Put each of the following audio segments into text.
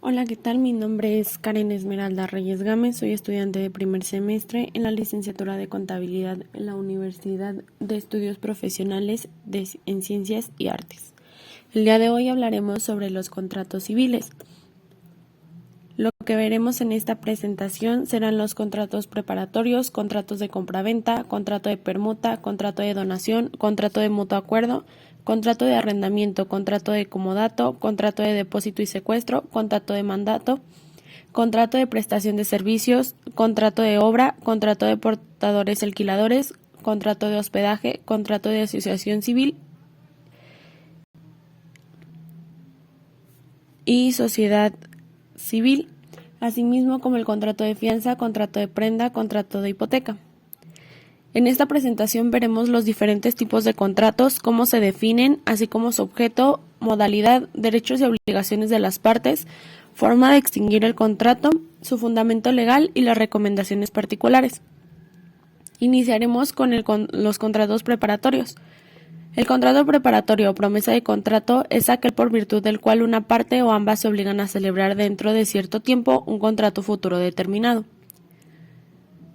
Hola, ¿qué tal? Mi nombre es Karen Esmeralda Reyes Gámez, soy estudiante de primer semestre en la licenciatura de Contabilidad en la Universidad de Estudios Profesionales en Ciencias y Artes. El día de hoy hablaremos sobre los contratos civiles. Lo que veremos en esta presentación serán los contratos preparatorios, contratos de compraventa, contrato de permuta, contrato de donación, contrato de mutuo acuerdo, contrato de arrendamiento, contrato de comodato, contrato de depósito y secuestro, contrato de mandato, contrato de prestación de servicios, contrato de obra, contrato de portadores y alquiladores, contrato de hospedaje, contrato de asociación civil y sociedad civil, asimismo como el contrato de fianza, contrato de prenda, contrato de hipoteca. En esta presentación veremos los diferentes tipos de contratos, cómo se definen, así como su objeto, modalidad, derechos y obligaciones de las partes, forma de extinguir el contrato, su fundamento legal y las recomendaciones particulares. Iniciaremos con los contratos preparatorios. El contrato preparatorio o promesa de contrato es aquel por virtud del cual una parte o ambas se obligan a celebrar dentro de cierto tiempo un contrato futuro determinado.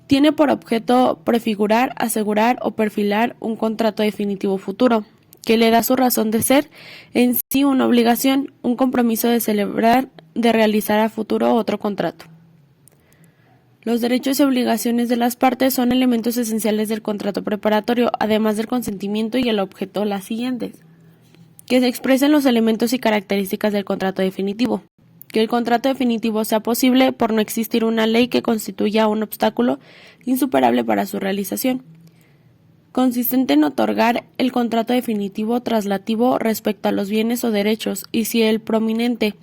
Tiene por objeto prefigurar, asegurar o perfilar un contrato definitivo futuro, que le da su razón de ser, en sí una obligación, un compromiso de celebrar, de realizar a futuro otro contrato. Los derechos y obligaciones de las partes son elementos esenciales del contrato preparatorio, además del consentimiento y el objeto las siguientes: que se expresen los elementos y características del contrato definitivo, que el contrato definitivo sea posible por no existir una ley que constituya un obstáculo insuperable para su realización, consistente en otorgar el contrato definitivo traslativo respecto a los bienes o derechos, y si el prominente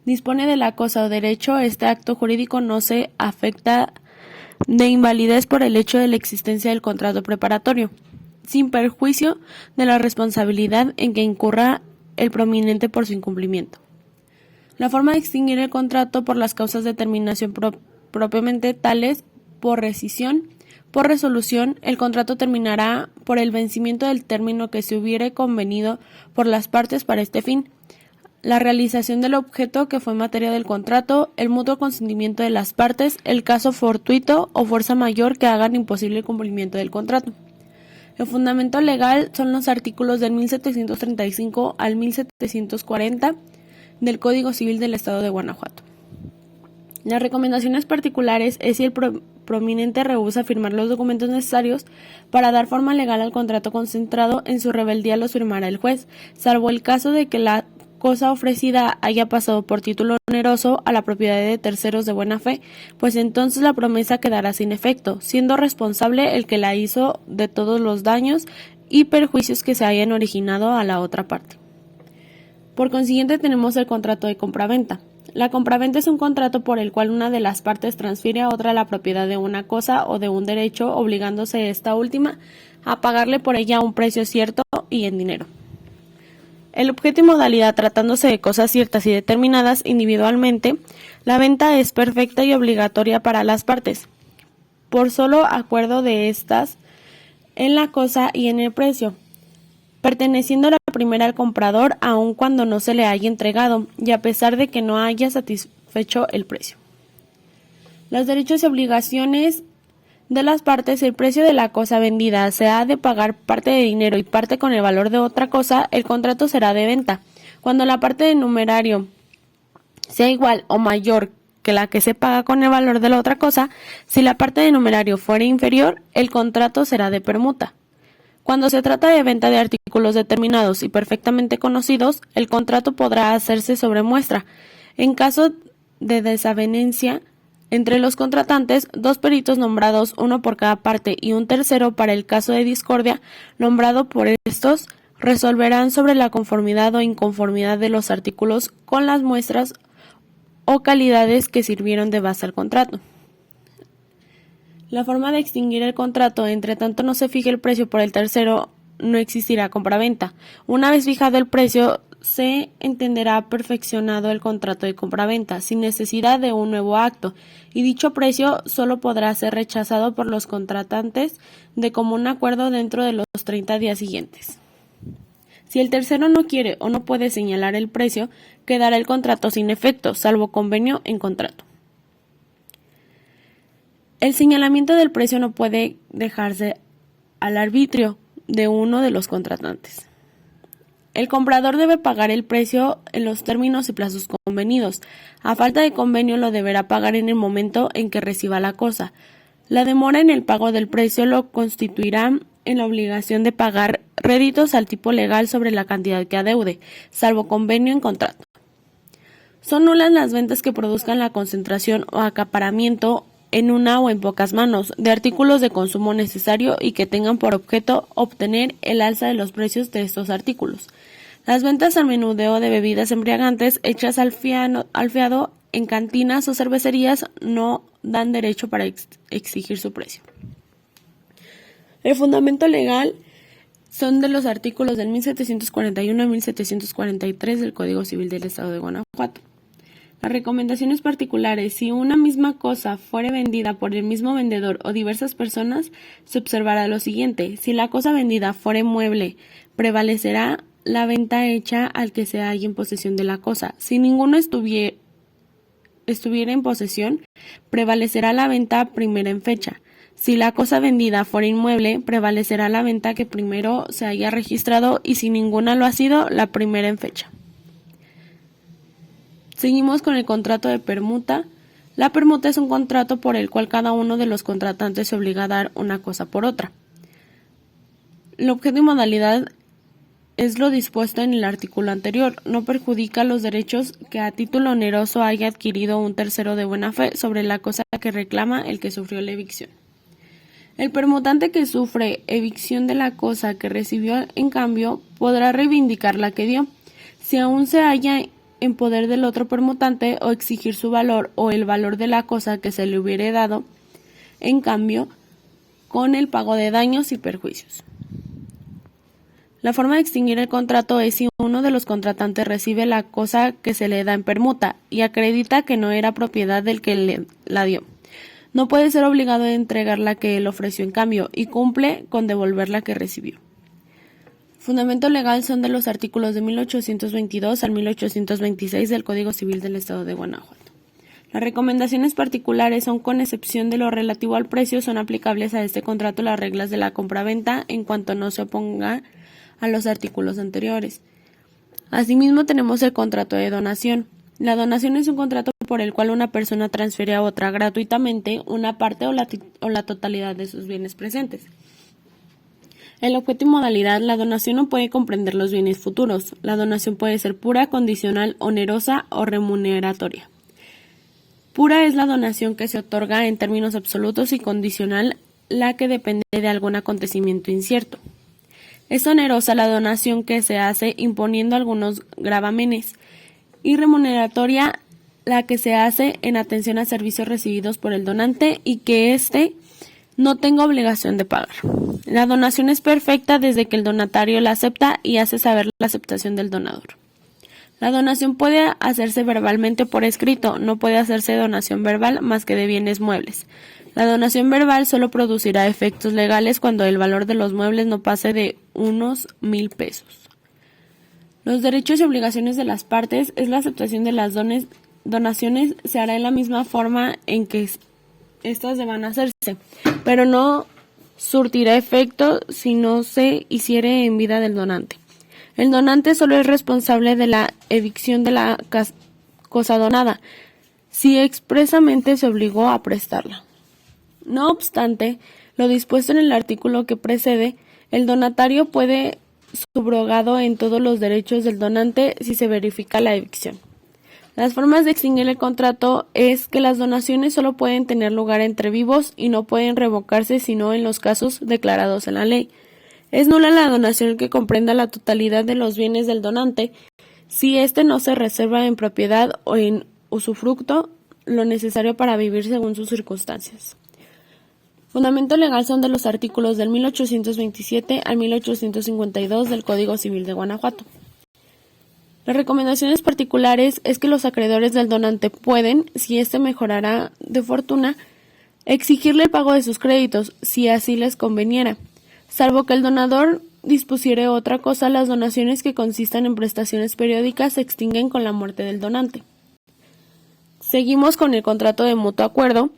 dispone de la cosa o derecho, este acto jurídico no se afecta de invalidez por el hecho de la existencia del contrato preparatorio, sin perjuicio de la responsabilidad en que incurra el prominente por su incumplimiento. La forma de extinguir el contrato por las causas de terminación propiamente tales: por rescisión, por resolución, el contrato terminará por el vencimiento del término que se hubiere convenido por las partes para este fin, la realización del objeto que fue materia del contrato, el mutuo consentimiento de las partes, el caso fortuito o fuerza mayor que hagan imposible el cumplimiento del contrato. El fundamento legal son los artículos del 1735 al 1740 del Código Civil del Estado de Guanajuato. Las recomendaciones particulares es si el prominente rehúsa firmar los documentos necesarios para dar forma legal al contrato concentrado, en su rebeldía los firmará el juez, salvo el caso de que la cosa ofrecida haya pasado por título oneroso a la propiedad de terceros de buena fe, pues entonces la promesa quedará sin efecto, siendo responsable el que la hizo de todos los daños y perjuicios que se hayan originado a la otra parte. Por consiguiente, tenemos el contrato de compraventa. La compraventa es un contrato por el cual una de las partes transfiere a otra la propiedad de una cosa o de un derecho, obligándose esta última a pagarle por ella un precio cierto y en dinero. El objeto y modalidad: tratándose de cosas ciertas y determinadas individualmente, la venta es perfecta y obligatoria para las partes, por solo acuerdo de estas en la cosa y en el precio, perteneciendo la primera al comprador aun cuando no se le haya entregado y a pesar de que no haya satisfecho el precio. Los derechos y obligaciones de las partes: el precio de la cosa vendida se ha de pagar parte de dinero y parte con el valor de otra cosa, el contrato será de venta. Cuando la parte de numerario sea igual o mayor que la que se paga con el valor de la otra cosa, si la parte de numerario fuera inferior, el contrato será de permuta. Cuando se trata de venta de artículos determinados y perfectamente conocidos, el contrato podrá hacerse sobre muestra. En caso de desavenencia entre los contratantes, dos peritos nombrados, uno por cada parte, y un tercero para el caso de discordia, nombrado por estos, resolverán sobre la conformidad o inconformidad de los artículos con las muestras o calidades que sirvieron de base al contrato. La forma de extinguir el contrato: entre tanto no se fije el precio por el tercero, no existirá compraventa. Una vez fijado el precio, se entenderá perfeccionado el contrato de compraventa, sin necesidad de un nuevo acto, y dicho precio solo podrá ser rechazado por los contratantes de común acuerdo dentro de los 30 días siguientes. Si el tercero no quiere o no puede señalar el precio, quedará el contrato sin efecto, salvo convenio en contrato. El señalamiento del precio no puede dejarse al arbitrio de uno de los contratantes. El comprador debe pagar el precio en los términos y plazos convenidos. A falta de convenio lo deberá pagar en el momento en que reciba la cosa. La demora en el pago del precio lo constituirá en la obligación de pagar réditos al tipo legal sobre la cantidad que adeude, salvo convenio en contrato. Son nulas las ventas que produzcan la concentración o acaparamiento en una o en pocas manos de artículos de consumo necesario y que tengan por objeto obtener el alza de los precios de estos artículos. Las ventas al menudeo de bebidas embriagantes hechas al fiado en cantinas o cervecerías no dan derecho para exigir su precio. El fundamento legal son de los artículos del 1741 a 1743 del Código Civil del Estado de Guanajuato. Las recomendaciones particulares: si una misma cosa fuere vendida por el mismo vendedor o diversas personas, se observará lo siguiente: si la cosa vendida fuere mueble, prevalecerá la venta hecha al que se halle en posesión de la cosa. Si ninguno estuviera en posesión, prevalecerá la venta primera en fecha. Si la cosa vendida fuera inmueble, prevalecerá la venta que primero se haya registrado, y si ninguna lo ha sido, la primera en fecha. Seguimos con el contrato de permuta. La permuta es un contrato por el cual cada uno de los contratantes se obliga a dar una cosa por otra. El objeto y modalidad es lo dispuesto en el artículo anterior. No perjudica los derechos que a título oneroso haya adquirido un tercero de buena fe sobre la cosa que reclama el que sufrió la evicción. El permutante que sufre evicción de la cosa que recibió en cambio podrá reivindicar la que dio, si aún se halla en poder del otro permutante, o exigir su valor o el valor de la cosa que se le hubiere dado en cambio, con el pago de daños y perjuicios. La forma de extinguir el contrato es si uno de los contratantes recibe la cosa que se le da en permuta y acredita que no era propiedad del que la dio. No puede ser obligado a entregar la que él ofreció en cambio, y cumple con devolver la que recibió. Fundamento legal son de los artículos de 1822 al 1826 del Código Civil del Estado de Guanajuato. Las recomendaciones particulares son: con excepción de lo relativo al precio, son aplicables a este contrato las reglas de la compraventa en cuanto no se oponga a los artículos anteriores. Asimismo, tenemos el contrato de donación. La donación es un contrato por el cual una persona transfiere a otra gratuitamente una parte o la totalidad de sus bienes presentes. El objeto y modalidad: la donación no puede comprender los bienes futuros. La donación puede ser pura, condicional, onerosa o remuneratoria. Pura es la donación que se otorga en términos absolutos, y condicional la que depende de algún acontecimiento incierto. Es onerosa la donación que se hace imponiendo algunos gravámenes, y remuneratoria la que se hace en atención a servicios recibidos por el donante y que éste no tenga obligación de pagar. La donación es perfecta desde que el donatario la acepta y hace saber la aceptación del donador. La donación puede hacerse verbalmente o por escrito. No puede hacerse donación verbal más que de bienes muebles. La donación verbal solo producirá efectos legales cuando el valor de los muebles no pase de unos 1,000 pesos. Los derechos y obligaciones de las partes es: la aceptación de las donaciones se hará en la misma forma en que estas deban hacerse, pero no surtirá efecto si no se hiciere en vida del donante. El donante solo es responsable de la evicción de la cosa donada, si expresamente se obligó a prestarla. No obstante lo dispuesto en el artículo que precede, el donatario puede subrogado en todos los derechos del donante si se verifica la evicción. Las formas de extinguir el contrato es que las donaciones solo pueden tener lugar entre vivos y no pueden revocarse sino en los casos declarados en la ley. Es nula la donación que comprenda la totalidad de los bienes del donante si éste no se reserva en propiedad o en usufructo lo necesario para vivir según sus circunstancias. Fundamento legal son de los artículos del 1827 al 1852 del Código Civil de Guanajuato. Las recomendaciones particulares es que los acreedores del donante pueden, si éste mejorara de fortuna, exigirle el pago de sus créditos, si así les conveniera, salvo que el donador dispusiere otra cosa, las donaciones que consistan en prestaciones periódicas se extinguen con la muerte del donante. Seguimos con el contrato de mutuo acuerdo,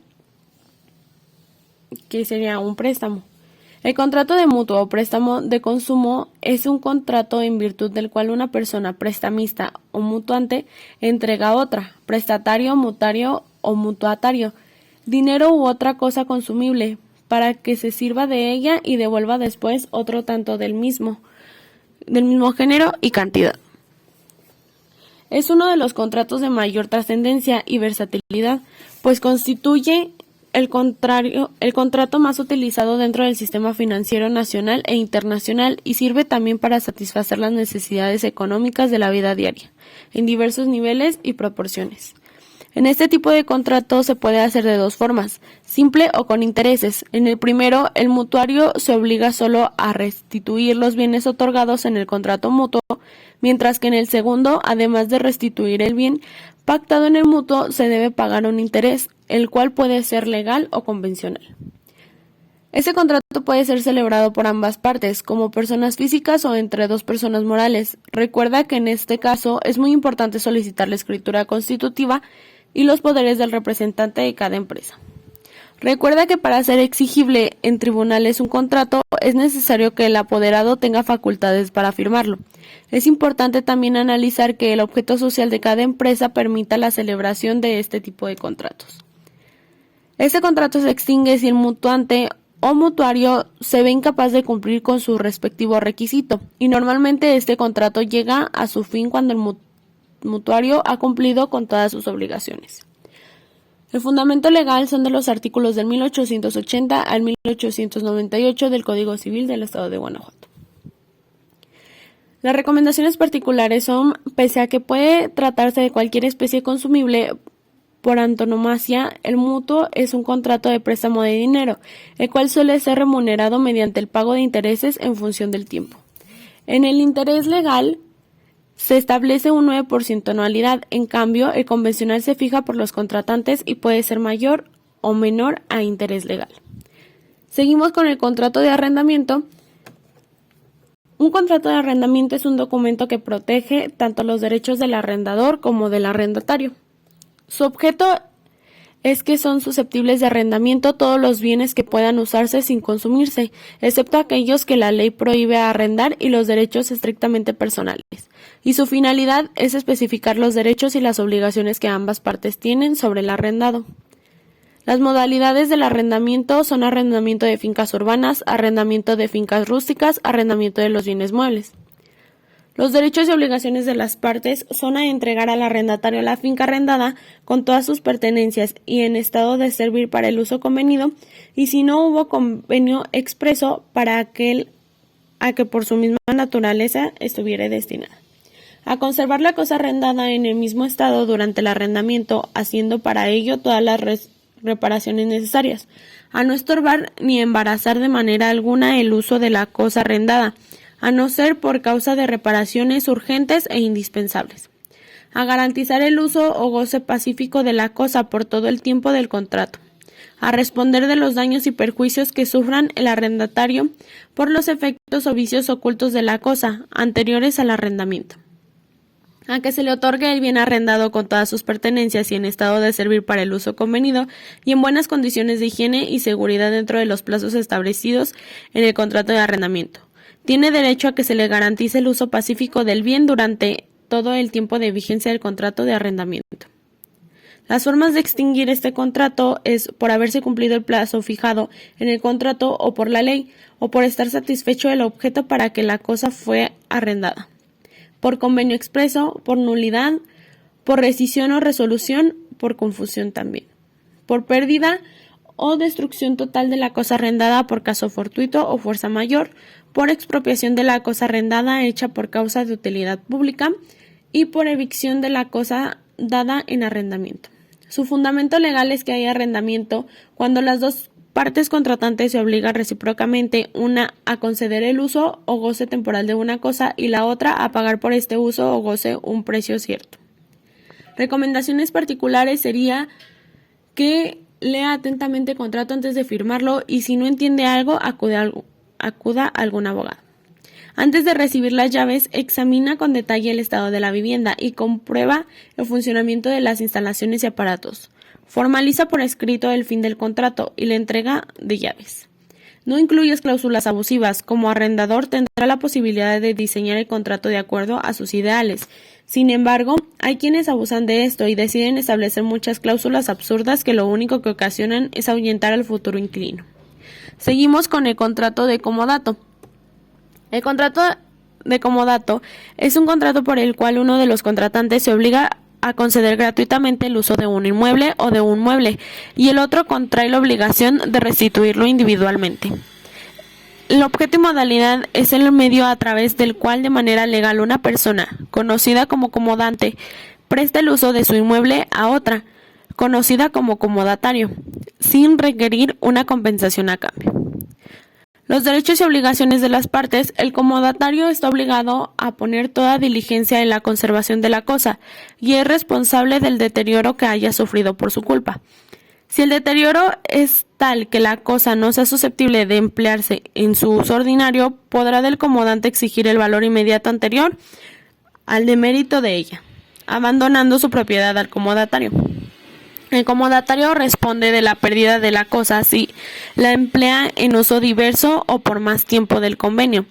que sería un préstamo. El contrato de mutuo o préstamo de consumo es un contrato en virtud del cual una persona prestamista o mutuante entrega a otra, prestatario, mutario o mutuatario, dinero u otra cosa consumible, para que se sirva de ella y devuelva después otro tanto del mismo género y cantidad. Es uno de los contratos de mayor trascendencia y versatilidad, pues constituye el contrato más utilizado dentro del sistema financiero nacional e internacional y sirve también para satisfacer las necesidades económicas de la vida diaria, en diversos niveles y proporciones. En este tipo de contrato se puede hacer de dos formas, simple o con intereses. En el primero, el mutuario se obliga solo a restituir los bienes otorgados en el contrato mutuo, mientras que en el segundo, además de restituir el bien pactado en el mutuo, se debe pagar un interés, el cual puede ser legal o convencional. Ese contrato puede ser celebrado por ambas partes, como personas físicas o entre dos personas morales. Recuerda que en este caso es muy importante solicitar la escritura constitutiva y los poderes del representante de cada empresa. Recuerda que para ser exigible en tribunales un contrato es necesario que el apoderado tenga facultades para firmarlo. Es importante también analizar que el objeto social de cada empresa permita la celebración de este tipo de contratos. Este contrato se extingue si el mutuante o mutuario se ve incapaz de cumplir con su respectivo requisito, y normalmente este contrato llega a su fin cuando el mutuario ha cumplido con todas sus obligaciones. El fundamento legal son de los artículos del 1880 al 1898 del Código Civil del Estado de Guanajuato. Las recomendaciones particulares son, pese a que puede tratarse de cualquier especie consumible, por antonomasia, el mutuo es un contrato de préstamo de dinero, el cual suele ser remunerado mediante el pago de intereses en función del tiempo. En el interés legal se establece un 9% anualidad, en cambio, el convencional se fija por los contratantes y puede ser mayor o menor a interés legal. Seguimos con el contrato de arrendamiento. Un contrato de arrendamiento es un documento que protege tanto los derechos del arrendador como del arrendatario. Su objeto es que son susceptibles de arrendamiento todos los bienes que puedan usarse sin consumirse, excepto aquellos que la ley prohíbe arrendar y los derechos estrictamente personales. Y su finalidad es especificar los derechos y las obligaciones que ambas partes tienen sobre el arrendado. Las modalidades del arrendamiento son arrendamiento de fincas urbanas, arrendamiento de fincas rústicas, arrendamiento de los bienes muebles. Los derechos y obligaciones de las partes son a entregar al arrendatario la finca arrendada con todas sus pertenencias y en estado de servir para el uso convenido, y si no hubo convenio expreso para aquel a que por su misma naturaleza estuviera destinada. A conservar la cosa arrendada en el mismo estado durante el arrendamiento, haciendo para ello todas las reparaciones necesarias. A no estorbar ni embarazar de manera alguna el uso de la cosa arrendada, a no ser por causa de reparaciones urgentes e indispensables. A garantizar el uso o goce pacífico de la cosa por todo el tiempo del contrato. A responder de los daños y perjuicios que sufran el arrendatario por los efectos o vicios ocultos de la cosa, anteriores al arrendamiento. A que se le otorgue el bien arrendado con todas sus pertenencias y en estado de servir para el uso convenido y en buenas condiciones de higiene y seguridad dentro de los plazos establecidos en el contrato de arrendamiento. Tiene derecho a que se le garantice el uso pacífico del bien durante todo el tiempo de vigencia del contrato de arrendamiento. Las formas de extinguir este contrato es por haberse cumplido el plazo fijado en el contrato o por la ley, o por estar satisfecho el objeto para que la cosa fue arrendada, por convenio expreso, por nulidad, por rescisión o resolución, por confusión también, por pérdida o destrucción total de la cosa arrendada por caso fortuito o fuerza mayor, por expropiación de la cosa arrendada hecha por causa de utilidad pública y por evicción de la cosa dada en arrendamiento. Su fundamento legal es que hay arrendamiento cuando las dos partes contratantes se obligan recíprocamente, una a conceder el uso o goce temporal de una cosa y la otra a pagar por este uso o goce un precio cierto. Recomendaciones particulares sería que lea atentamente el contrato antes de firmarlo y si no entiende algo, acuda a algún abogado. Antes de recibir las llaves, examina con detalle el estado de la vivienda y comprueba el funcionamiento de las instalaciones y aparatos. Formaliza por escrito el fin del contrato y la entrega de llaves. No incluyes cláusulas abusivas. Como arrendador tendrá la posibilidad de diseñar el contrato de acuerdo a sus ideales. Sin embargo, hay quienes abusan de esto y deciden establecer muchas cláusulas absurdas que lo único que ocasionan es ahuyentar al futuro inquilino. Seguimos con el contrato de comodato. El contrato de comodato es un contrato por el cual uno de los contratantes se obliga a conceder gratuitamente el uso de un inmueble o de un mueble y el otro contrae la obligación de restituirlo individualmente. El objeto y modalidad es el medio a través del cual de manera legal una persona, conocida como comodante, presta el uso de su inmueble a otra, conocida como comodatario, sin requerir una compensación a cambio. Los derechos y obligaciones de las partes. El comodatario está obligado a poner toda diligencia en la conservación de la cosa y es responsable del deterioro que haya sufrido por su culpa. Si el deterioro es tal que la cosa no sea susceptible de emplearse en su uso ordinario, podrá del comodante exigir el valor inmediato anterior al demérito de ella, abandonando su propiedad al comodatario. El comodatario responde de la pérdida de la cosa si la emplea en uso diverso o por más tiempo del convenio,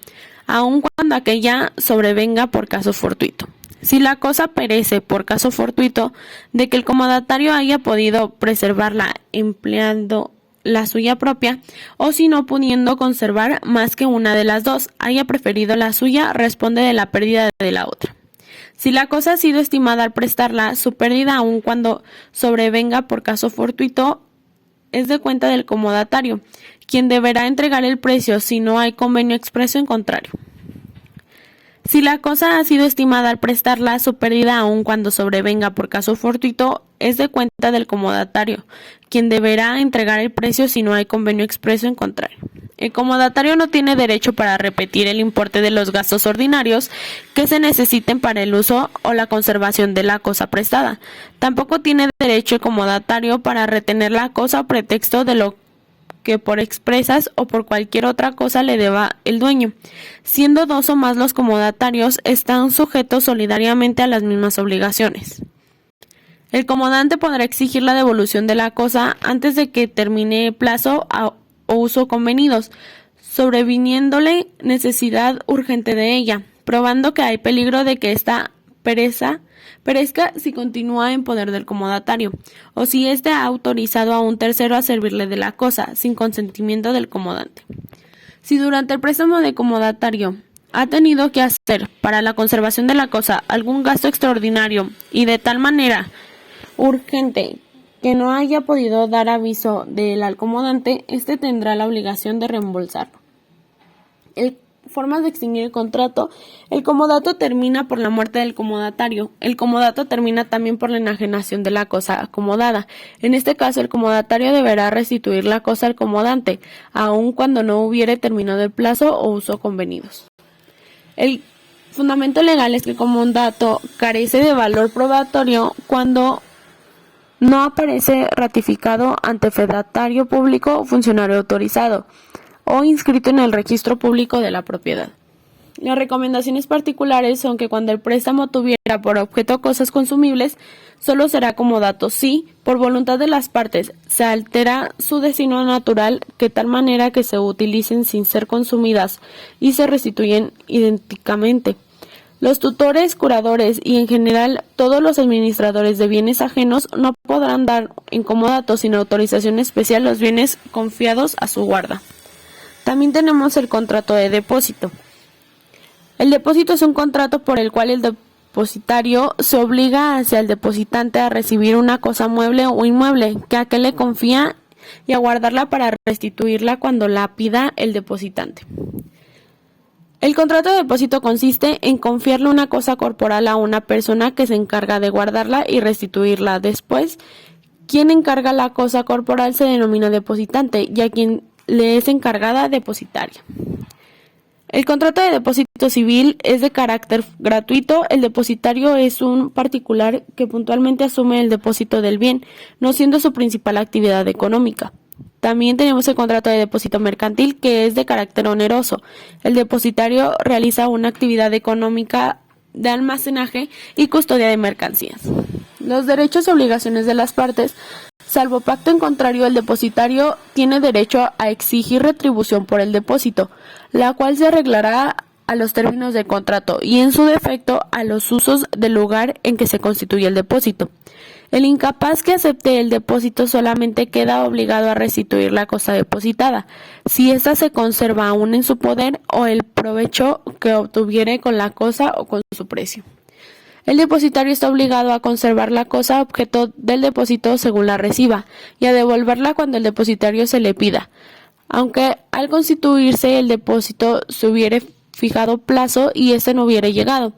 aun cuando aquella sobrevenga por caso fortuito. Si la cosa perece por caso fortuito de que el comodatario haya podido preservarla empleando la suya propia, o si no pudiendo conservar más que una de las dos, haya preferido la suya, responde de la pérdida de la otra. Si la cosa ha sido estimada al prestarla, su pérdida aun cuando sobrevenga por caso fortuito es de cuenta del comodatario, quien deberá entregar el precio si no hay convenio expreso en contrario. Si la cosa ha sido estimada al prestarla, su pérdida aun cuando sobrevenga por caso fortuito es de cuenta del comodatario, quien deberá entregar el precio si no hay convenio expreso en contrario. El comodatario no tiene derecho para repetir el importe de los gastos ordinarios que se necesiten para el uso o la conservación de la cosa prestada. Tampoco tiene derecho el comodatario para retener la cosa a pretexto de lo que por expresas o por cualquier otra cosa le deba el dueño. Siendo dos o más los comodatarios, están sujetos solidariamente a las mismas obligaciones. El comodante podrá exigir la devolución de la cosa antes de que termine el plazo o uso convenidos, sobreviniéndole necesidad urgente de ella, probando que hay peligro de que ésta perezca si continúa en poder del comodatario, o si éste ha autorizado a un tercero a servirle de la cosa, sin consentimiento del comodante. Si durante el préstamo de comodatario ha tenido que hacer para la conservación de la cosa algún gasto extraordinario y de tal manera urgente que no haya podido dar aviso del al comodante, éste tendrá la obligación de reembolsarlo. Formas de extinguir el contrato. El comodato termina por la muerte del comodatario. El comodato termina también por la enajenación de la cosa acomodada. En este caso, el comodatario deberá restituir la cosa al comodante, aun cuando no hubiere terminado el plazo o uso convenidos. El fundamento legal es que el comodato carece de valor probatorio cuando no aparece ratificado ante fedatario público o funcionario autorizado o inscrito en el registro público de la propiedad. Las recomendaciones particulares son que cuando el préstamo tuviera por objeto cosas consumibles, solo será comodato si, por voluntad de las partes, se altera su destino natural de tal manera que se utilicen sin ser consumidas y se restituyen idénticamente. Los tutores, curadores y en general todos los administradores de bienes ajenos no podrán dar en comodato sin autorización especial los bienes confiados a su guarda. También tenemos el contrato de depósito. El depósito es un contrato por el cual el depositario se obliga hacia el depositante a recibir una cosa mueble o inmueble que aquel le confía y a guardarla para restituirla cuando la pida el depositante. El contrato de depósito consiste en confiarle una cosa corporal a una persona que se encarga de guardarla y restituirla. Después, quien encarga la cosa corporal se denomina depositante y a quien le es encargada depositaria. El contrato de depósito civil es de carácter gratuito. El depositario es un particular que puntualmente asume el depósito del bien, no siendo su principal actividad económica. También tenemos el contrato de depósito mercantil, que es de carácter oneroso. El depositario realiza una actividad económica de almacenaje y custodia de mercancías. Los derechos y obligaciones de las partes. Salvo pacto en contrario, el depositario tiene derecho a exigir retribución por el depósito, la cual se arreglará a los términos del contrato y, en su defecto, a los usos del lugar en que se constituye el depósito. El incapaz que acepte el depósito solamente queda obligado a restituir la cosa depositada, si ésta se conserva aún en su poder, o el provecho que obtuviere con la cosa o con su precio. El depositario está obligado a conservar la cosa objeto del depósito según la reciba, y a devolverla cuando el depositario se le pida, aunque al constituirse el depósito se hubiere fijado plazo y éste no hubiere llegado.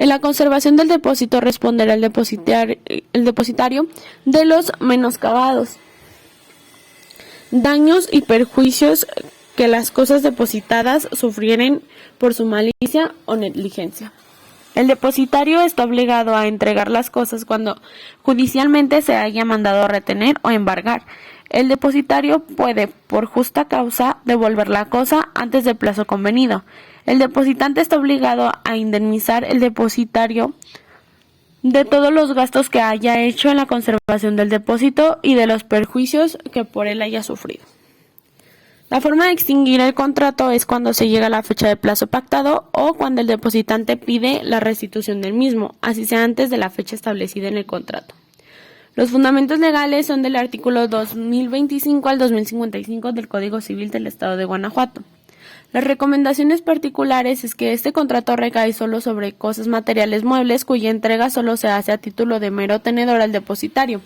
En la conservación del depósito responderá el depositario de los menoscabados, daños y perjuicios que las cosas depositadas sufrieren por su malicia o negligencia. El depositario está obligado a entregar las cosas cuando judicialmente se haya mandado retener o embargar. El depositario puede, por justa causa, devolver la cosa antes del plazo convenido. El depositante está obligado a indemnizar al depositario de todos los gastos que haya hecho en la conservación del depósito y de los perjuicios que por él haya sufrido. La forma de extinguir el contrato es cuando se llega a la fecha de plazo pactado o cuando el depositante pide la restitución del mismo, así sea antes de la fecha establecida en el contrato. Los fundamentos legales son del artículo 2025 al 2055 del Código Civil del Estado de Guanajuato. Las recomendaciones particulares es que este contrato recae solo sobre cosas materiales muebles cuya entrega solo se hace a título de mero tenedor al depositario.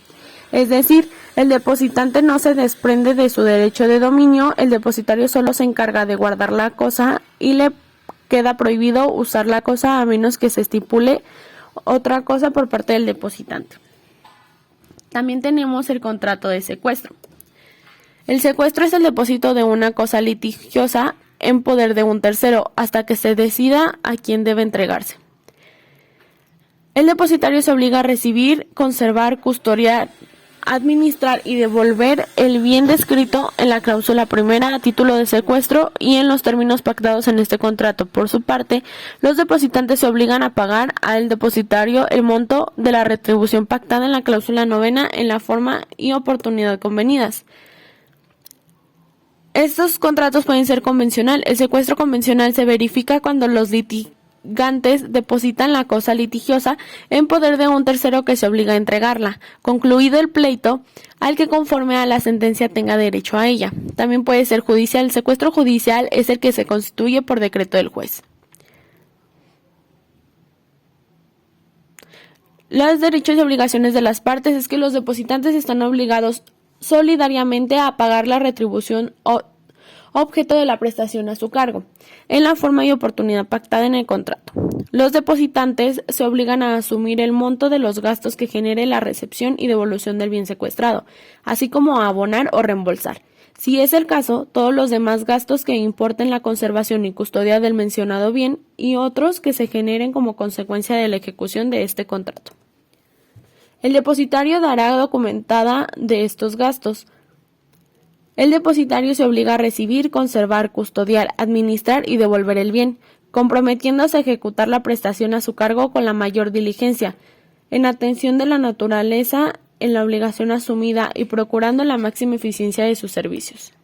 Es decir, el depositante no se desprende de su derecho de dominio, el depositario solo se encarga de guardar la cosa y le queda prohibido usar la cosa a menos que se estipule otra cosa por parte del depositante. También tenemos el contrato de secuestro. El secuestro es el depósito de una cosa litigiosa en poder de un tercero hasta que se decida a quién debe entregarse. El depositario se obliga a recibir, conservar, custodiar, administrar y devolver el bien descrito en la cláusula primera a título de secuestro y en los términos pactados en este contrato. Por su parte, los depositantes se obligan a pagar al depositario el monto de la retribución pactada en la cláusula novena en la forma y oportunidad convenidas. Estos contratos pueden ser convencional. El secuestro convencional se verifica cuando los litigantes depositan la cosa litigiosa en poder de un tercero que se obliga a entregarla, concluido el pleito, al que conforme a la sentencia tenga derecho a ella. También puede ser judicial. El secuestro judicial es el que se constituye por decreto del juez. Los derechos y obligaciones de las partes es que los depositantes están obligados solidariamente a pagar la retribución objeto de la prestación a su cargo, en la forma y oportunidad pactada en el contrato. Los depositantes se obligan a asumir el monto de los gastos que genere la recepción y devolución del bien secuestrado, así como a abonar o reembolsar, si es el caso, todos los demás gastos que importen la conservación y custodia del mencionado bien y otros que se generen como consecuencia de la ejecución de este contrato. El depositario dará documentada de estos gastos. El depositario se obliga a recibir, conservar, custodiar, administrar y devolver el bien, comprometiéndose a ejecutar la prestación a su cargo con la mayor diligencia, en atención de la naturaleza en la obligación asumida y procurando la máxima eficiencia de sus servicios.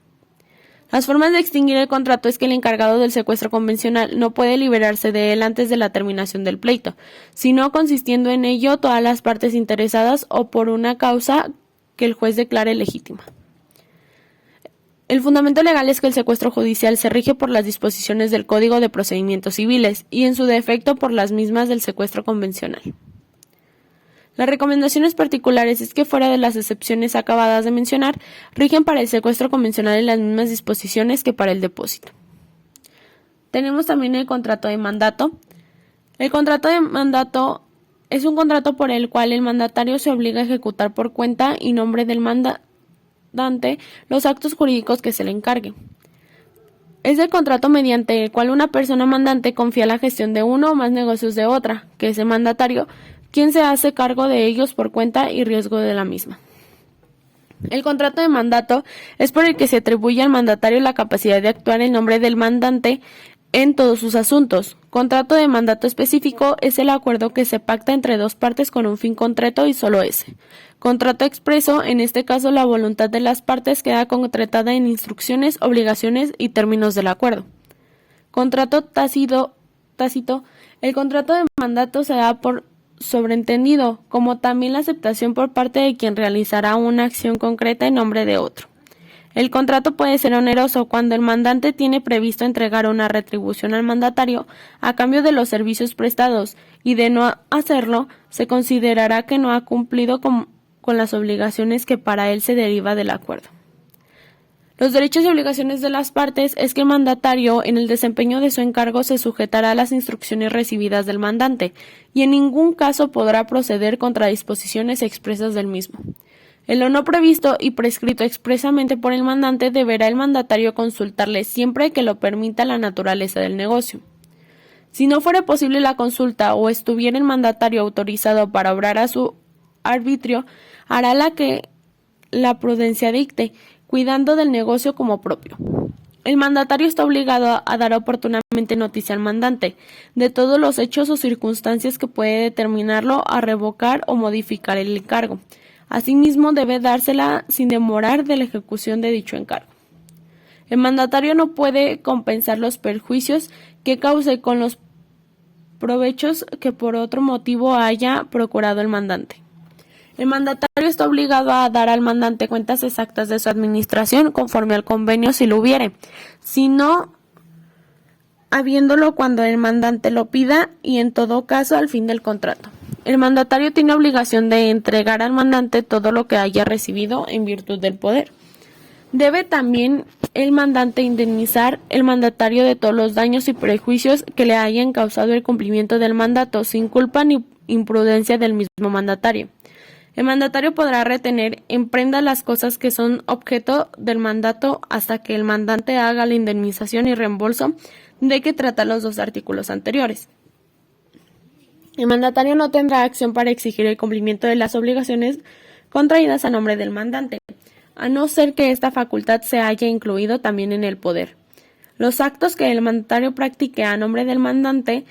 Las formas de extinguir el contrato es que el encargado del secuestro convencional no puede liberarse de él antes de la terminación del pleito, sino consistiendo en ello todas las partes interesadas o por una causa que el juez declare legítima. El fundamento legal es que el secuestro judicial se rige por las disposiciones del Código de Procedimientos Civiles y en su defecto por las mismas del secuestro convencional. Las recomendaciones particulares es que fuera de las excepciones acabadas de mencionar, rigen para el secuestro convencional en las mismas disposiciones que para el depósito. Tenemos también el contrato de mandato. El contrato de mandato es un contrato por el cual el mandatario se obliga a ejecutar por cuenta y nombre del mandante los actos jurídicos que se le encargue. Es el contrato mediante el cual una persona mandante confía la gestión de uno o más negocios de otra, que es el mandatario, quien se hace cargo de ellos por cuenta y riesgo de la misma. El contrato de mandato es por el que se atribuye al mandatario la capacidad de actuar en nombre del mandante en todos sus asuntos. Contrato de mandato específico es el acuerdo que se pacta entre dos partes con un fin concreto y solo ese. Contrato expreso, en este caso la voluntad de las partes queda concretada en instrucciones, obligaciones y términos del acuerdo. Contrato tácito. El contrato de mandato se da por sobreentendido, como también la aceptación por parte de quien realizará una acción concreta en nombre de otro. El contrato puede ser oneroso cuando el mandante tiene previsto entregar una retribución al mandatario a cambio de los servicios prestados y de no hacerlo, se considerará que no ha cumplido con las obligaciones que para él se deriva del acuerdo. Los derechos y obligaciones de las partes es que el mandatario en el desempeño de su encargo se sujetará a las instrucciones recibidas del mandante y en ningún caso podrá proceder contra disposiciones expresas del mismo. En lo no previsto y prescrito expresamente por el mandante deberá el mandatario consultarle siempre que lo permita la naturaleza del negocio. Si no fuera posible la consulta o estuviera el mandatario autorizado para obrar a su arbitrio, hará la que la prudencia dicte, cuidando del negocio como propio. El mandatario está obligado a dar oportunamente noticia al mandante de todos los hechos o circunstancias que puede determinarlo a revocar o modificar el encargo. Asimismo, debe dársela sin demorar de la ejecución de dicho encargo. El mandatario no puede compensar los perjuicios que cause con los provechos que por otro motivo haya procurado el mandante. El mandatario está obligado a dar al mandante cuentas exactas de su administración conforme al convenio si lo hubiere, si no habiéndolo cuando el mandante lo pida y en todo caso al fin del contrato. El mandatario tiene obligación de entregar al mandante todo lo que haya recibido en virtud del poder. Debe también el mandante indemnizar el mandatario de todos los daños y prejuicios que le hayan causado el cumplimiento del mandato sin culpa ni imprudencia del mismo mandatario. El mandatario podrá retener en prenda las cosas que son objeto del mandato hasta que el mandante haga la indemnización y reembolso de que tratan los dos artículos anteriores. El mandatario no tendrá acción para exigir el cumplimiento de las obligaciones contraídas a nombre del mandante, a no ser que esta facultad se haya incluido también en el poder. Los actos que el mandatario practique a nombre del mandante,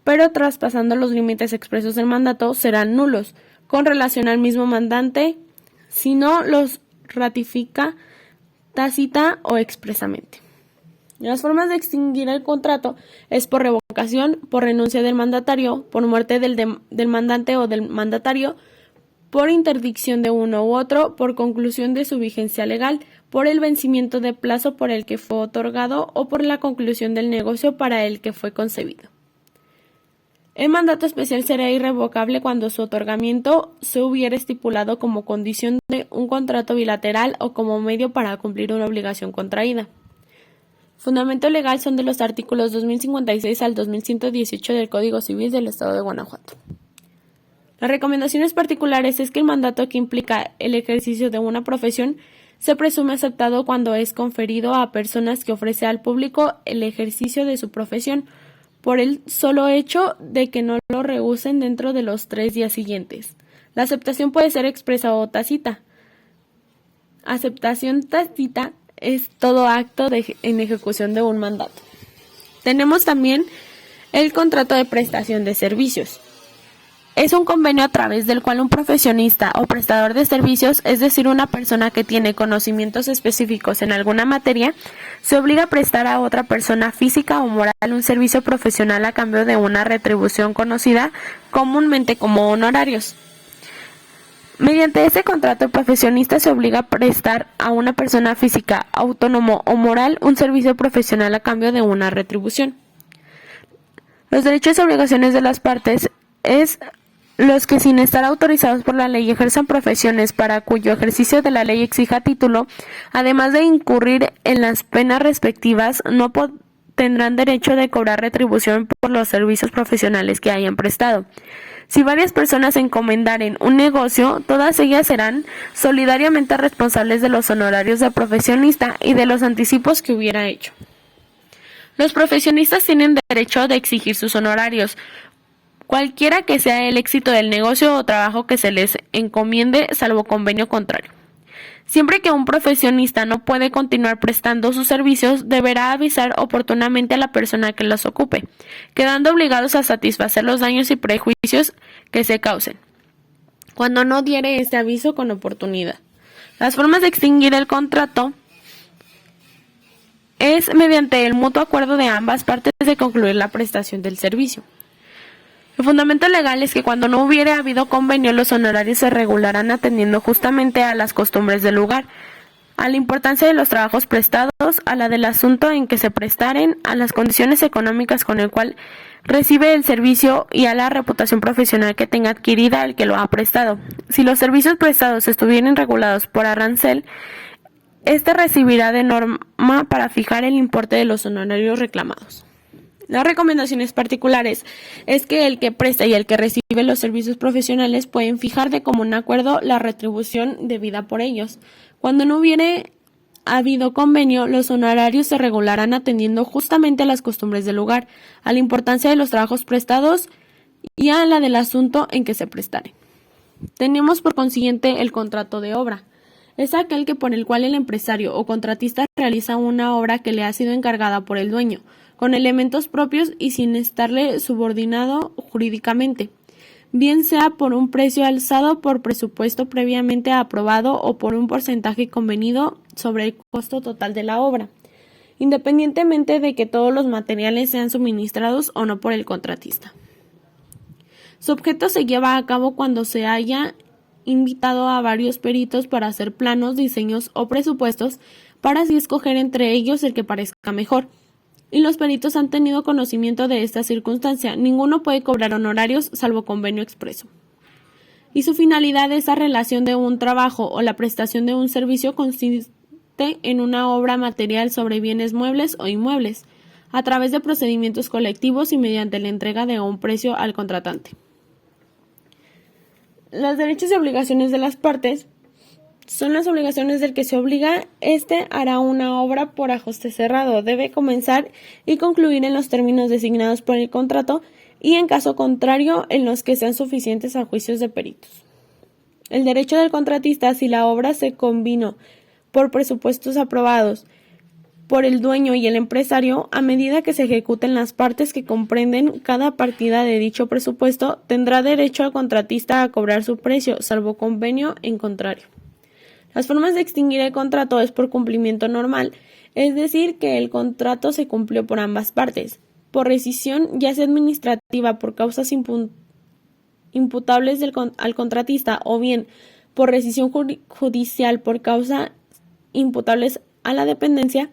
pero traspasando los límites expresos del mandato, serán nulos con relación al mismo mandante si no los ratifica tácita o expresamente. Las formas de extinguir el contrato es por revocación, por renuncia del mandatario, por muerte del mandante o del mandatario, por interdicción de uno u otro, por conclusión de su vigencia legal, por el vencimiento de plazo por el que fue otorgado o por la conclusión del negocio para el que fue concebido. El mandato especial será irrevocable cuando su otorgamiento se hubiera estipulado como condición de un contrato bilateral o como medio para cumplir una obligación contraída. Fundamento legal son de los artículos 2056 al 2118 del Código Civil del Estado de Guanajuato. Las recomendaciones particulares es que el mandato que implica el ejercicio de una profesión se presume aceptado cuando es conferido a personas que ofrece al público el ejercicio de su profesión por el solo hecho de que no lo rehúsen dentro de los 3 días siguientes. La aceptación puede ser expresa o tácita. Aceptación tácita es todo acto en ejecución de un mandato. Tenemos también el contrato de prestación de servicios. Es un convenio a través del cual un profesionista o prestador de servicios, es decir, una persona que tiene conocimientos específicos en alguna materia, se obliga a prestar a otra persona física o moral un servicio profesional a cambio de una retribución conocida comúnmente como honorarios. Mediante este contrato, el profesionista se obliga a prestar a una persona física, autónomo o moral un servicio profesional a cambio de una retribución. Los derechos y obligaciones de las partes es los que sin estar autorizados por la ley ejerzan profesiones para cuyo ejercicio de la ley exija título, además de incurrir en las penas respectivas, no tendrán derecho de cobrar retribución por los servicios profesionales que hayan prestado. Si varias personas encomendaren un negocio, todas ellas serán solidariamente responsables de los honorarios del profesionista y de los anticipos que hubiera hecho. Los profesionistas tienen derecho de exigir sus honorarios, cualquiera que sea el éxito del negocio o trabajo que se les encomiende, salvo convenio contrario. Siempre que un profesionista no puede continuar prestando sus servicios, deberá avisar oportunamente a la persona que los ocupe, quedando obligados a satisfacer los daños y prejuicios que se causen, cuando no diere este aviso con oportunidad. Las formas de extinguir el contrato es mediante el mutuo acuerdo de ambas partes de concluir la prestación del servicio. El fundamento legal es que cuando no hubiere habido convenio, los honorarios se regularán atendiendo justamente a las costumbres del lugar, a la importancia de los trabajos prestados, a la del asunto en que se prestaren, a las condiciones económicas con el cual recibe el servicio y a la reputación profesional que tenga adquirida el que lo ha prestado. Si los servicios prestados estuvieran regulados por arancel, este recibirá de norma para fijar el importe de los honorarios reclamados. Las recomendaciones particulares es que el que presta y el que recibe los servicios profesionales pueden fijar de común acuerdo la retribución debida por ellos. Cuando no hubiere habido convenio, los honorarios se regularán atendiendo justamente a las costumbres del lugar, a la importancia de los trabajos prestados y a la del asunto en que se prestare. Tenemos por consiguiente el contrato de obra. Es aquel que por el cual el empresario o contratista realiza una obra que le ha sido encargada por el dueño, con elementos propios y sin estarle subordinado jurídicamente, bien sea por un precio alzado por presupuesto previamente aprobado o por un porcentaje convenido sobre el costo total de la obra, independientemente de que todos los materiales sean suministrados o no por el contratista. Su objeto se lleva a cabo cuando se haya invitado a varios peritos para hacer planos, diseños o presupuestos, para así escoger entre ellos el que parezca mejor, y los peritos han tenido conocimiento de esta circunstancia. Ninguno puede cobrar honorarios salvo convenio expreso. Y su finalidad es la relación de un trabajo o la prestación de un servicio consiste en una obra material sobre bienes muebles o inmuebles, a través de procedimientos colectivos y mediante la entrega de un precio al contratante. Los derechos y obligaciones de las partes son las obligaciones del que se obliga. Este hará una obra por ajuste cerrado. Debe comenzar y concluir en los términos designados por el contrato y, en caso contrario, en los que sean suficientes a juicios de peritos. El derecho del contratista, si la obra se combinó por presupuestos aprobados por el dueño y el empresario, a medida que se ejecuten las partes que comprenden cada partida de dicho presupuesto, tendrá derecho al contratista a cobrar su precio, salvo convenio en contrario. Las formas de extinguir el contrato es por cumplimiento normal, es decir, que el contrato se cumplió por ambas partes, por rescisión ya sea administrativa por causas imputables al contratista o bien por rescisión judicial por causas imputables a la dependencia,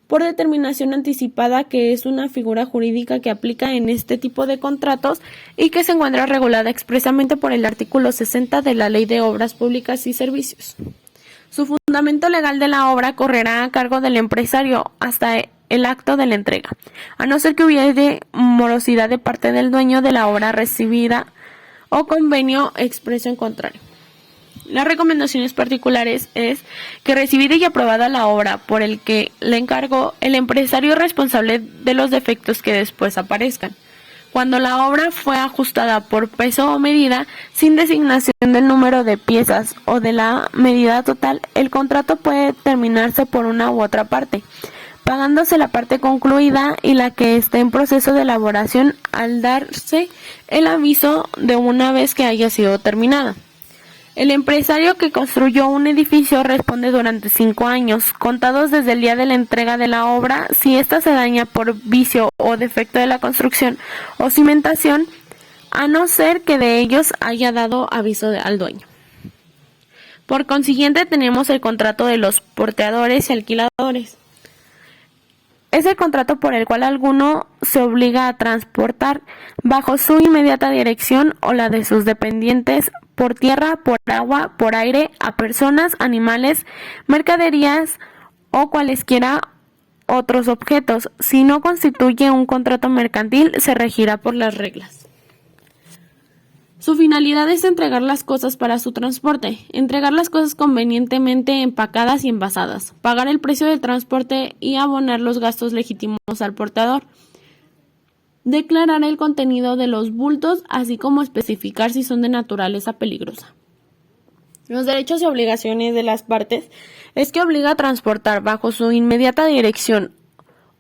por determinación anticipada, que es una figura jurídica que aplica en este tipo de contratos y que se encuentra regulada expresamente por el artículo 60 de la Ley de Obras Públicas y Servicios. Su fundamento legal de la obra correrá a cargo del empresario hasta el acto de la entrega, a no ser que hubiere morosidad de parte del dueño de la obra recibida o convenio expreso en contrario. Las recomendaciones particulares es que recibida y aprobada la obra por el que le encargó, el empresario es responsable de los defectos que después aparezcan. Cuando la obra fue ajustada por peso o medida, sin designación del número de piezas o de la medida total, el contrato puede terminarse por una u otra parte, pagándose la parte concluida y la que esté en proceso de elaboración al darse el aviso de una vez que haya sido terminada. El empresario que construyó un edificio responde durante 5 años, contados desde el día de la entrega de la obra, si ésta se daña por vicio o defecto de la construcción o cimentación, a no ser que de ellos haya dado aviso al dueño. Por consiguiente, tenemos el contrato de los porteadores y alquiladores. Es el contrato por el cual alguno se obliga a transportar bajo su inmediata dirección o la de sus dependientes por tierra, por agua, por aire, a personas, animales, mercaderías o cualesquiera otros objetos. Si no constituye un contrato mercantil, se regirá por las reglas. Su finalidad es entregar las cosas para su transporte, entregar las cosas convenientemente empacadas y envasadas, pagar el precio del transporte y abonar los gastos legítimos al portador, declarar el contenido de los bultos, así como especificar si son de naturaleza peligrosa. Los derechos y obligaciones de las partes es que obliga a transportar bajo su inmediata dirección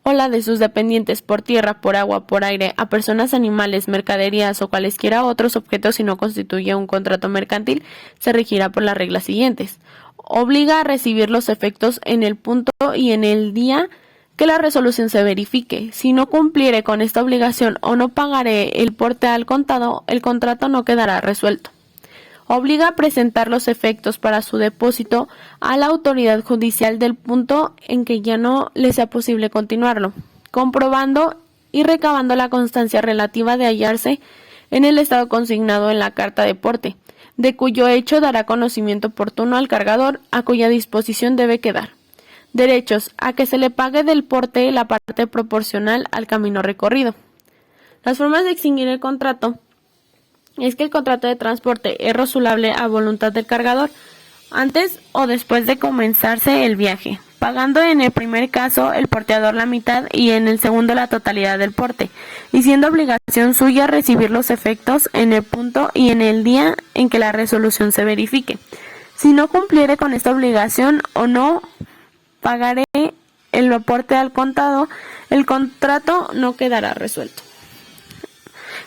o la de sus dependientes por tierra, por agua, por aire, a personas, animales, mercaderías o cualesquiera otros objetos si no constituye un contrato mercantil, se regirá por las reglas siguientes. Obliga a recibir los efectos en el punto y en el día que la resolución se verifique. Si no cumpliere con esta obligación o no pagaré el porte al contado, el contrato no quedará resuelto. Obliga a presentar los efectos para su depósito a la autoridad judicial del punto en que ya no le sea posible continuarlo, comprobando y recabando la constancia relativa de hallarse en el estado consignado en la carta de porte, de cuyo hecho dará conocimiento oportuno al cargador, a cuya disposición debe quedar. Derechos: a que se le pague del porte la parte proporcional al camino recorrido. Las formas de extinguir el contrato es que el contrato de transporte es resolable a voluntad del cargador, antes o después de comenzarse el viaje, pagando en el primer caso el porteador la mitad y en el segundo la totalidad del porte, y siendo obligación suya recibir los efectos en el punto y en el día en que la resolución se verifique. Si no cumpliere con esta obligación o no pagaré el aporte al contado, el contrato no quedará resuelto.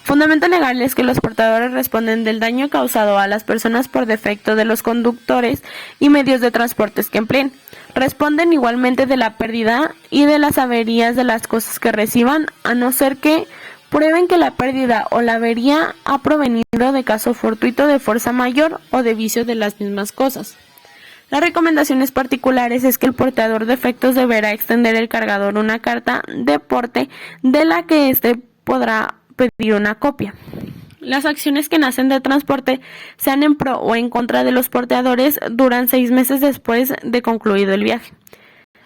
Fundamento legal es que los portadores responden del daño causado a las personas por defecto de los conductores y medios de transportes que empleen. Responden igualmente de la pérdida y de las averías de las cosas que reciban, a no ser que prueben que la pérdida o la avería ha provenido de caso fortuito de fuerza mayor o de vicio de las mismas cosas. Las recomendaciones particulares es que el portador de efectos deberá extender al cargador una carta de porte de la que éste podrá pedir una copia. Las acciones que nacen del transporte, sean en pro o en contra de los porteadores, duran 6 meses después de concluido el viaje.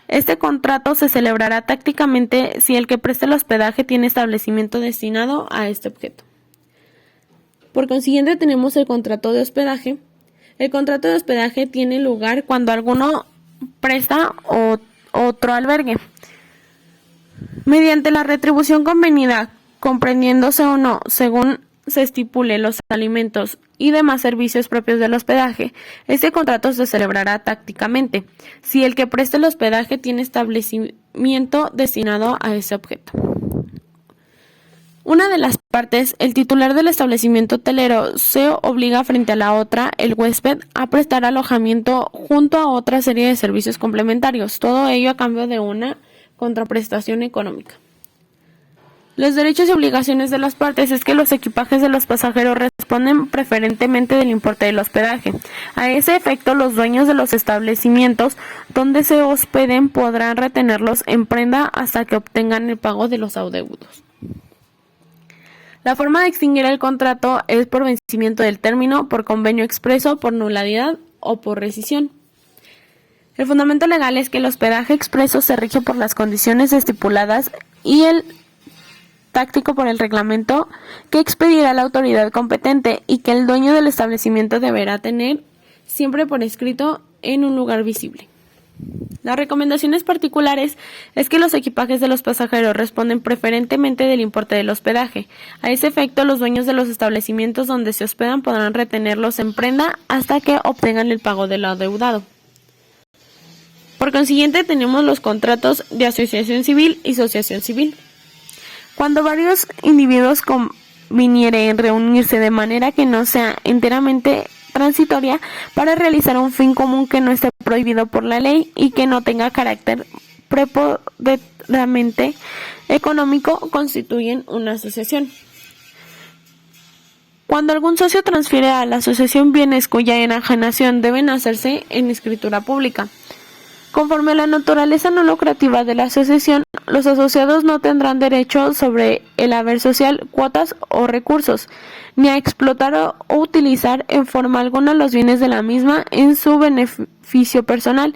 Este contrato se celebrará tácticamente si el que presta el hospedaje tiene establecimiento destinado a este objeto. Por consiguiente, tenemos el contrato de hospedaje. El contrato de hospedaje tiene lugar cuando alguno presta otro albergue, mediante la retribución convenida, comprendiéndose o no, según se estipule, los alimentos y demás servicios propios del hospedaje. Este contrato se celebrará tácticamente si el que presta el hospedaje tiene establecimiento destinado a ese objeto. Una de las partes, el titular del establecimiento hotelero, se obliga frente a la otra, el huésped, a prestar alojamiento junto a otra serie de servicios complementarios, todo ello a cambio de una contraprestación económica. Los derechos y obligaciones de las partes es que los equipajes de los pasajeros responden preferentemente del importe del hospedaje. A ese efecto, los dueños de los establecimientos donde se hospeden podrán retenerlos en prenda hasta que obtengan el pago de los adeudos. La forma de extinguir el contrato es por vencimiento del término, por convenio expreso, por nulidad o por rescisión. El fundamento legal es que el hospedaje expreso se rige por las condiciones estipuladas y el táctico por el reglamento que expedirá la autoridad competente, y que el dueño del establecimiento deberá tener siempre por escrito en un lugar visible. Las recomendaciones particulares es que los equipajes de los pasajeros responden preferentemente del importe del hospedaje. A ese efecto, los dueños de los establecimientos donde se hospedan podrán retenerlos en prenda hasta que obtengan el pago del adeudado. Por consiguiente, tenemos los contratos de asociación civil y asociación civil. Cuando varios individuos convinieren reunirse de manera que no sea enteramente transitoria para realizar un fin común que no esté prohibido por la ley y que no tenga carácter preponderantemente económico, constituyen una asociación. Cuando algún socio transfiere a la asociación bienes cuya enajenación deben hacerse en escritura pública. Conforme a la naturaleza no lucrativa de la asociación, los asociados no tendrán derecho sobre el haber social, cuotas o recursos, ni a explotar o utilizar en forma alguna los bienes de la misma en su beneficio personal.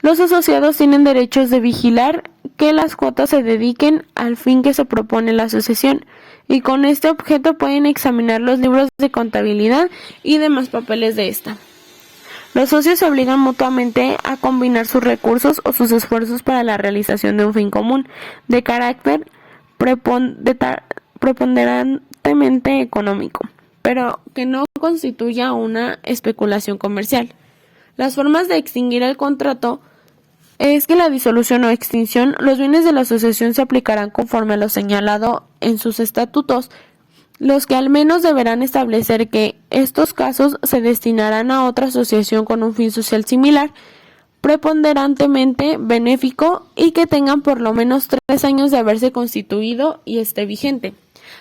Los asociados tienen derechos de vigilar que las cuotas se dediquen al fin que se propone la asociación, y con este objeto pueden examinar los libros de contabilidad y demás papeles de esta. Los socios se obligan mutuamente a combinar sus recursos o sus esfuerzos para la realización de un fin común, de carácter preponderantemente económico, pero que no constituya una especulación comercial. Las formas de extinguir el contrato es que la disolución o extinción, los bienes de la asociación se aplicarán conforme a lo señalado en sus estatutos, los que al menos deberán establecer que estos casos se destinarán a otra asociación con un fin social similar, preponderantemente benéfico y que tengan por lo menos 3 años de haberse constituido y esté vigente.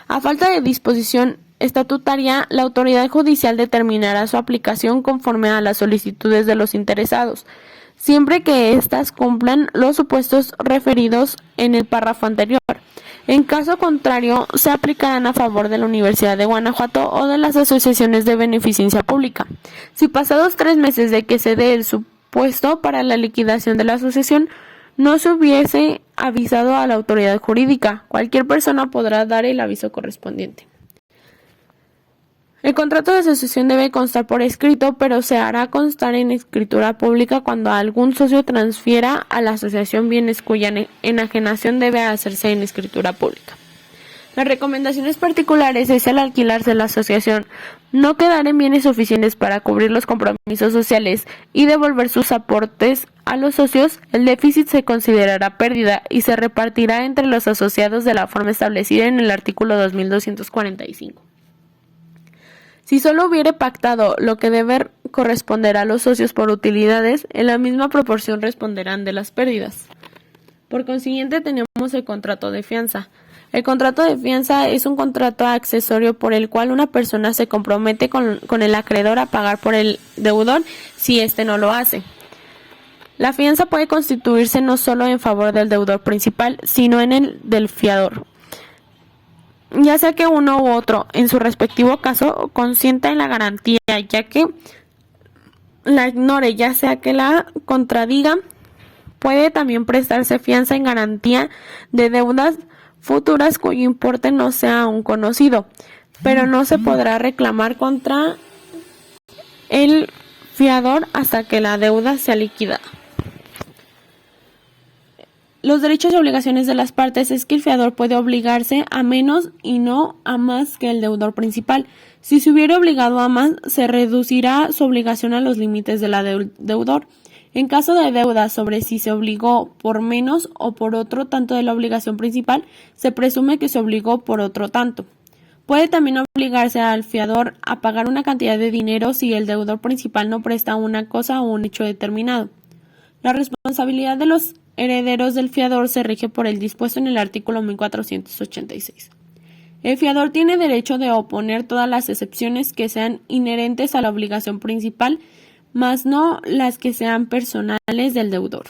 A falta de disposición estatutaria, la autoridad judicial determinará su aplicación conforme a las solicitudes de los interesados, siempre que éstas cumplan los supuestos referidos en el párrafo anterior. En caso contrario, se aplicarán a favor de la Universidad de Guanajuato o de las asociaciones de beneficencia pública. Si pasados 3 meses de que se dé el supuesto para la liquidación de la asociación, no se hubiese avisado a la autoridad jurídica, cualquier persona podrá dar el aviso correspondiente. El contrato de asociación debe constar por escrito, pero se hará constar en escritura pública cuando algún socio transfiera a la asociación bienes cuya enajenación debe hacerse en escritura pública. Las recomendaciones particulares es al alquilarse la asociación no quedar en bienes suficientes para cubrir los compromisos sociales y devolver sus aportes a los socios, el déficit se considerará pérdida y se repartirá entre los asociados de la forma establecida en el artículo 2245. Si solo hubiere pactado lo que debe corresponder a los socios por utilidades, en la misma proporción responderán de las pérdidas. Por consiguiente, tenemos el contrato de fianza. El contrato de fianza es un contrato accesorio por el cual una persona se compromete con el acreedor a pagar por el deudor si éste no lo hace. La fianza puede constituirse no solo en favor del deudor principal, sino en el del fiador, ya sea que uno u otro, en su respectivo caso, consienta en la garantía, ya que la ignore, ya sea que la contradiga. Puede también prestarse fianza en garantía de deudas futuras cuyo importe no sea aún conocido, pero no se podrá reclamar contra el fiador hasta que la deuda sea liquidada. Los derechos y obligaciones de las partes es que el fiador puede obligarse a menos y no a más que el deudor principal. Si se hubiera obligado a más, se reducirá su obligación a los límites de la deudor. En caso de deuda sobre si se obligó por menos o por otro tanto de la obligación principal, se presume que se obligó por otro tanto. Puede también obligarse al fiador a pagar una cantidad de dinero si el deudor principal no presta una cosa o un hecho determinado. La responsabilidad de los herederos del fiador se rige por el dispuesto en el artículo 1486. El fiador tiene derecho de oponer todas las excepciones que sean inherentes a la obligación principal, mas no las que sean personales del deudor.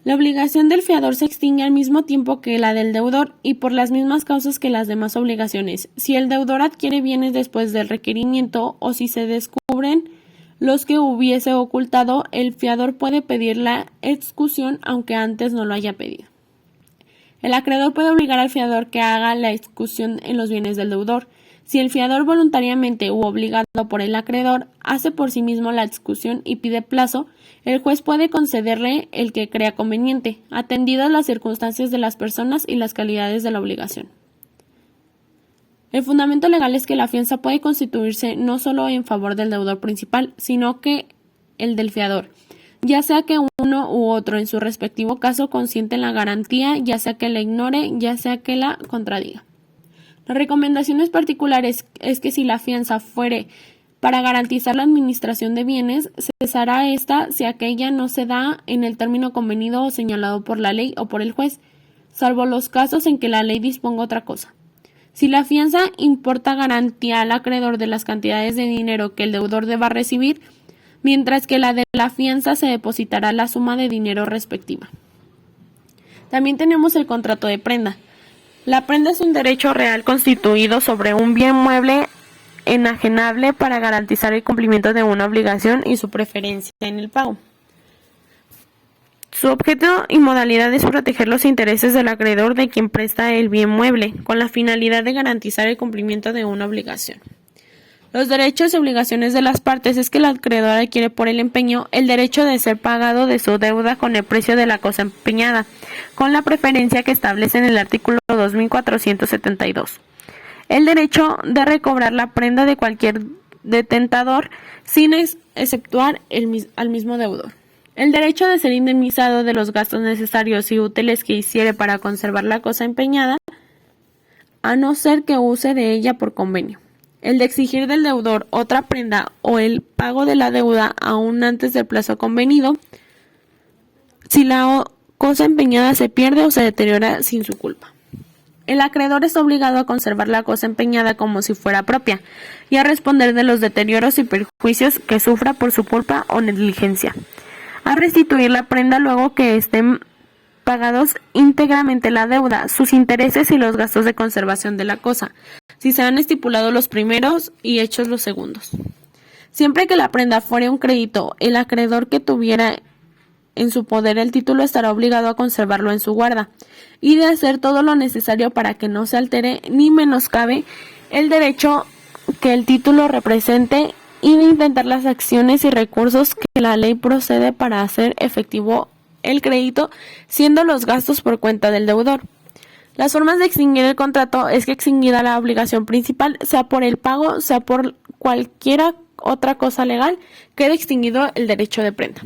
La obligación del fiador se extingue al mismo tiempo que la del deudor y por las mismas causas que las demás obligaciones. Si el deudor adquiere bienes después del requerimiento o si se descubren los que hubiese ocultado, el fiador puede pedir la excusión aunque antes no lo haya pedido. El acreedor puede obligar al fiador que haga la excusión en los bienes del deudor. Si el fiador voluntariamente u obligado por el acreedor hace por sí mismo la excusión y pide plazo, el juez puede concederle el que crea conveniente, atendidas las circunstancias de las personas y las calidades de la obligación. El fundamento legal es que la fianza puede constituirse no solo en favor del deudor principal, sino que el del fiador, ya sea que uno u otro en su respectivo caso consiente en la garantía, ya sea que la ignore, ya sea que la contradiga. Las recomendaciones particulares es que si la fianza fuere para garantizar la administración de bienes, cesará esta si aquella no se da en el término convenido o señalado por la ley o por el juez, salvo los casos en que la ley disponga otra cosa. Si la fianza importa garantía al acreedor de las cantidades de dinero que el deudor deba recibir, mientras que la de la fianza se depositará la suma de dinero respectiva. También tenemos el contrato de prenda. La prenda es un derecho real constituido sobre un bien mueble enajenable para garantizar el cumplimiento de una obligación y su preferencia en el pago. Su objeto y modalidad es proteger los intereses del acreedor de quien presta el bien mueble, con la finalidad de garantizar el cumplimiento de una obligación. Los derechos y obligaciones de las partes es que el acreedor adquiere por el empeño el derecho de ser pagado de su deuda con el precio de la cosa empeñada, con la preferencia que establece en el artículo 2472. el derecho de recobrar la prenda de cualquier detentador sin exceptuar al mismo deudor. El derecho de ser indemnizado de los gastos necesarios y útiles que hiciere para conservar la cosa empeñada, a no ser que use de ella por convenio. El de exigir del deudor otra prenda o el pago de la deuda aún antes del plazo convenido, si la cosa empeñada se pierde o se deteriora sin su culpa. El acreedor está obligado a conservar la cosa empeñada como si fuera propia y a responder de los deterioros y perjuicios que sufra por su culpa o negligencia. A restituir la prenda luego que estén pagados íntegramente la deuda, sus intereses y los gastos de conservación de la cosa, si se han estipulado los primeros y hechos los segundos. Siempre que la prenda fuere un crédito, el acreedor que tuviera en su poder el título estará obligado a conservarlo en su guarda y de hacer todo lo necesario para que no se altere ni menoscabe el derecho que el título represente y de intentar las acciones y recursos que la ley procede para hacer efectivo el crédito, siendo los gastos por cuenta del deudor. Las formas de extinguir el contrato es que extinguida la obligación principal, sea por el pago, sea por cualquiera otra cosa legal, quede extinguido el derecho de prenda.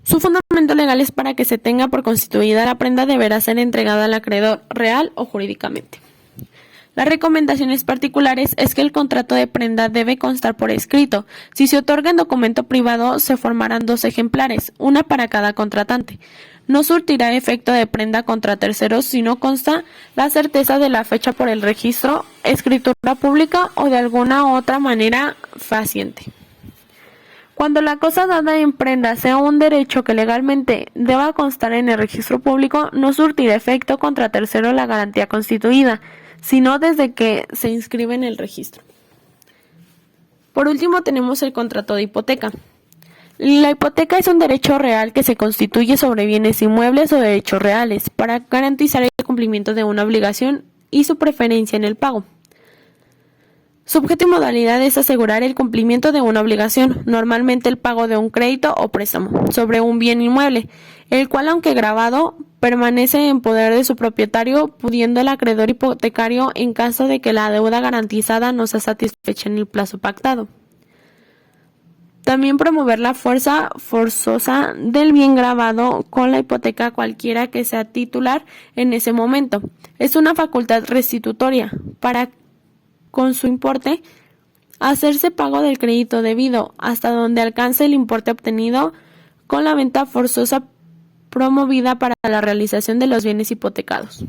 Su fundamento legal es para que se tenga por constituida la prenda deberá ser entregada al acreedor real o jurídicamente. Las recomendaciones particulares es que el contrato de prenda debe constar por escrito. Si se otorga en documento privado, se formarán 2 ejemplares, una para cada contratante. No surtirá efecto de prenda contra terceros si no consta la certeza de la fecha por el registro, escritura pública o de alguna otra manera faciente. Cuando la cosa dada en prenda sea un derecho que legalmente deba constar en el registro público, no surtirá efecto contra tercero la garantía constituida, sino desde que se inscribe en el registro. Por último tenemos el contrato de hipoteca. La hipoteca es un derecho real que se constituye sobre bienes inmuebles o derechos reales para garantizar el cumplimiento de una obligación y su preferencia en el pago. Su objeto y modalidad es asegurar el cumplimiento de una obligación, normalmente el pago de un crédito o préstamo, sobre un bien inmueble, el cual, aunque grabado, permanece en poder de su propietario, pudiendo el acreedor hipotecario en caso de que la deuda garantizada no sea satisfecha en el plazo pactado. También promover la fuerza forzosa del bien grabado con la hipoteca cualquiera que sea titular en ese momento. Es una facultad restitutoria para con su importe, hacerse pago del crédito debido hasta donde alcance el importe obtenido con la venta forzosa promovida para la realización de los bienes hipotecados.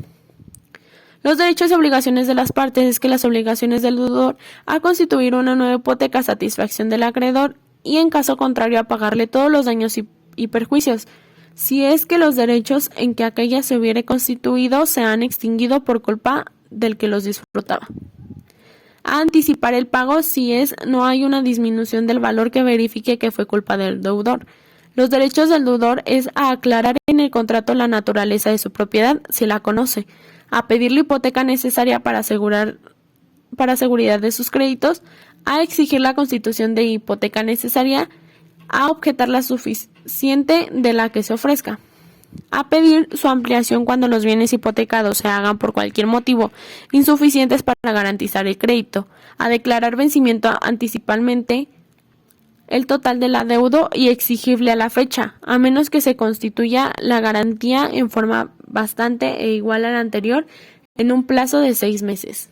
Los derechos y obligaciones de las partes es que las obligaciones del deudor a constituir una nueva hipoteca a satisfacción del acreedor y en caso contrario a pagarle todos los daños y perjuicios, si es que los derechos en que aquella se hubiere constituido se han extinguido por culpa del que los disfrutaba. A anticipar el pago si no hay una disminución del valor que verifique que fue culpa del deudor. Los derechos del deudor es a aclarar en el contrato la naturaleza de su propiedad, si la conoce, a pedir la hipoteca necesaria para seguridad de sus créditos, a exigir la constitución de hipoteca necesaria, a objetar la suficiente de la que se ofrezca, a pedir su ampliación cuando los bienes hipotecados se hagan por cualquier motivo insuficientes para garantizar el crédito, a declarar vencimiento anticipadamente el total del adeudo y exigible a la fecha, a menos que se constituya la garantía en forma bastante e igual a la anterior en un plazo de 6 meses.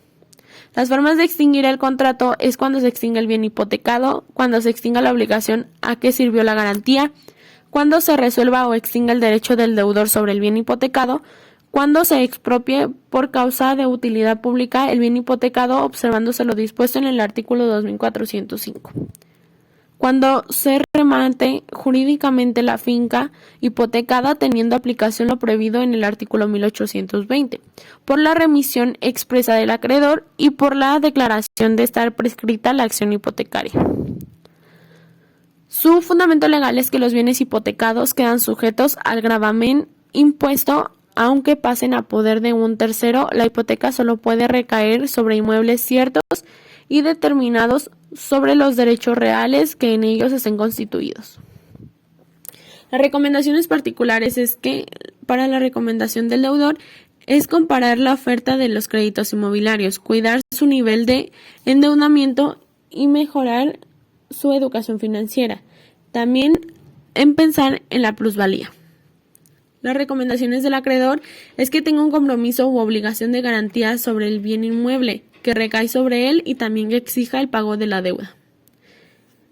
Las formas de extinguir el contrato es cuando se extinga el bien hipotecado, cuando se extinga la obligación a que sirvió la garantía, cuando se resuelva o extinga el derecho del deudor sobre el bien hipotecado, cuando se expropie por causa de utilidad pública el bien hipotecado observándose lo dispuesto en el artículo 2405. Cuando se remate jurídicamente la finca hipotecada teniendo aplicación lo prohibido en el artículo 1820, por la remisión expresa del acreedor y por la declaración de estar prescrita la acción hipotecaria. Su fundamento legal es que los bienes hipotecados quedan sujetos al gravamen impuesto, aunque pasen a poder de un tercero. La hipoteca solo puede recaer sobre inmuebles ciertos y determinados sobre los derechos reales que en ellos estén constituidos. Las recomendaciones particulares es que para la recomendación del deudor es comparar la oferta de los créditos inmobiliarios, cuidar su nivel de endeudamiento y mejorar su educación financiera. También en pensar en la plusvalía. Las recomendaciones del acreedor es que tenga un compromiso u obligación de garantía sobre el bien inmueble que recae sobre él y también que exija el pago de la deuda.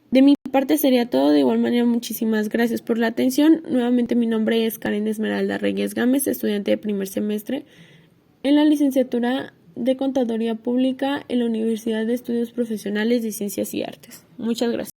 De mi parte sería todo. De igual manera, muchísimas gracias por la atención. Nuevamente, mi nombre es Karen Esmeralda Reyes Gámez, estudiante de primer semestre en la licenciatura de Contaduría Pública en la Universidad de Estudios Profesionales de Ciencias y Artes. Muchas gracias.